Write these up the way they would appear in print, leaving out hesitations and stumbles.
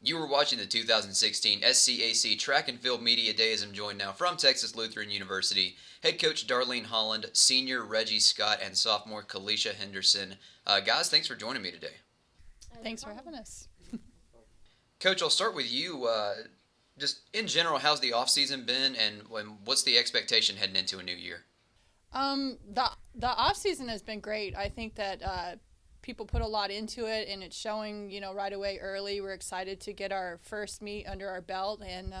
You were watching the 2016 SCAC Track and Field Media Days. I'm joined now from Texas Lutheran University, head coach Darlene Holland, senior Reggie Scott, and sophomore Kalisha Henderson. Guys, thanks for joining me today. Thanks for having us. Coach, I'll start with you. Just in general, how's the off-season been, and what's the expectation heading into a new year? The off season has been great. I think that people put a lot into it, and it's showing, right away early. We're excited to get our first meet under our belt, and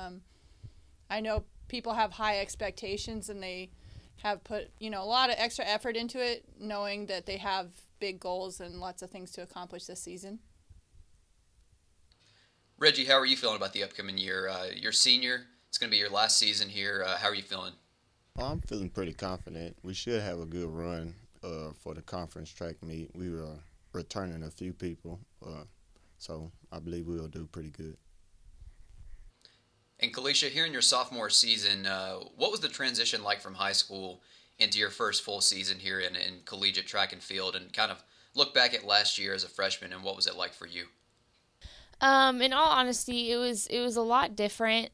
I know people have high expectations, and they have put, a lot of extra effort into it, knowing that they have big goals and lots of things to accomplish this season. Reggie, how are you feeling about the upcoming year? You're senior. It's going to be your last season here. How are you feeling? I'm feeling pretty confident. We should have a good run for the conference track meet. We are returning a few people, so I believe we will do pretty good. And Kalisha, here in your sophomore season, what was the transition like from high school into your first full season here in collegiate track and field, and kind of look back at last year as a freshman, and what was it like for you? In all honesty, it was a lot different,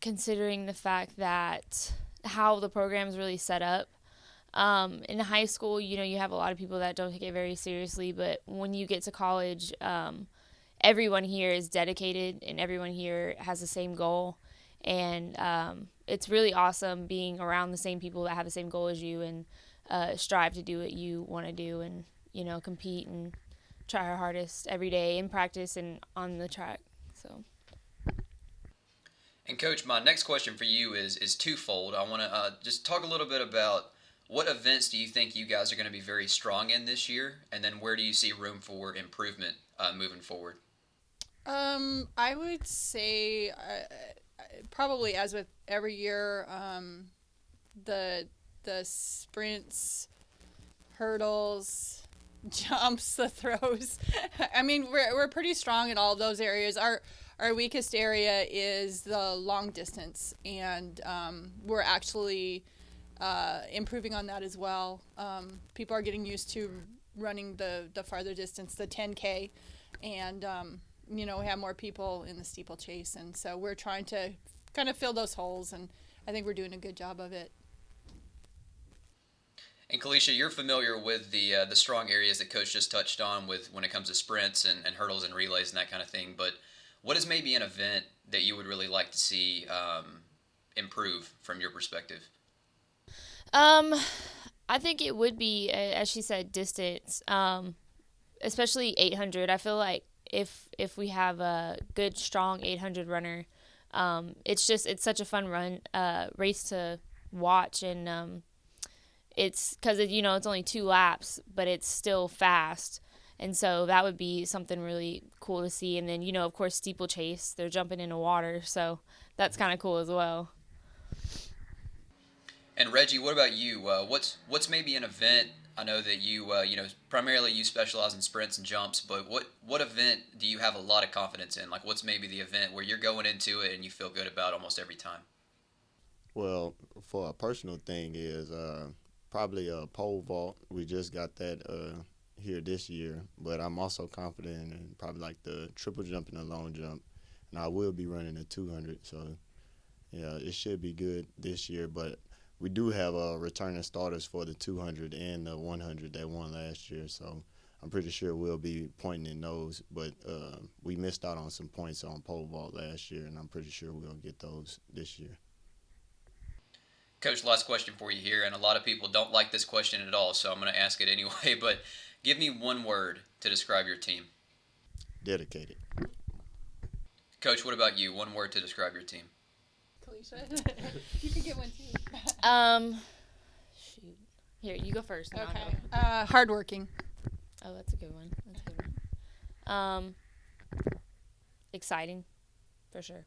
considering the fact that how the program's really set up. In high school, you have a lot of people that don't take it very seriously, but when you get to college, everyone here is dedicated and everyone here has the same goal. And it's really awesome being around the same people that have the same goal as you and strive to do what you want to do and, compete and try our hardest every day in practice and on the track. So. And Coach, my next question for you is twofold. I want to just talk a little bit about what events do you think you guys are going to be very strong in this year, and then where do you see room for improvement moving forward? I would say probably as with every year, the sprints, hurdles, jumps, the throws. I mean, we're pretty strong in all of those areas. Our weakest area is the long distance, and we're actually improving on that as well. People are getting used to running the farther distance, the 10K, and we have more people in the steeplechase, and so we're trying to kind of fill those holes, and I think we're doing a good job of it. And Kalisha, you're familiar with the strong areas that Coach just touched on with when it comes to sprints and hurdles and relays and that kind of thing, but what is maybe an event that you would really like to see improve from your perspective? I think it would be, as she said, distance, especially 800. I feel like if we have a good, strong 800 runner, it's such a fun race to watch, and it's because it's only 2 laps, but it's still fast. And so that would be something really cool to see. And then, of course, steeplechase, they're jumping into water, so that's kind of cool as well. And Reggie, what about you? What's maybe an event? I know that you primarily you specialize in sprints and jumps, but what event do you have a lot of confidence in? Like, what's maybe the event where you're going into it and you feel good about almost every time? Well, for a personal thing is probably a pole vault. We just got that here this year, but I'm also confident in probably like the triple jump and the long jump, and I will be running a 200, so yeah, it should be good this year. But we do have returning starters for the 200 and the 100 that won last year, so I'm pretty sure we'll be pointing in those. But we missed out on some points on pole vault last year, and I'm pretty sure we'll get those this year. Coach, last question for you here, and a lot of people don't like this question at all, so I'm going to ask it anyway, but give me one word to describe your team. Dedicated. Coach, what about you? One word to describe your team. Kalisha, you can get one too. Shoot. Here, you go first. Okay. Hardworking. Oh, that's a good one. Exciting, for sure.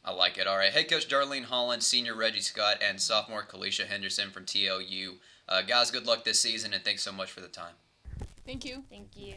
I like it. All right. Head coach Darlene Holland, senior Reggie Scott, and sophomore Kalisha Henderson from TLU. Guys, good luck this season, and thanks so much for the time. Thank you. Thank you.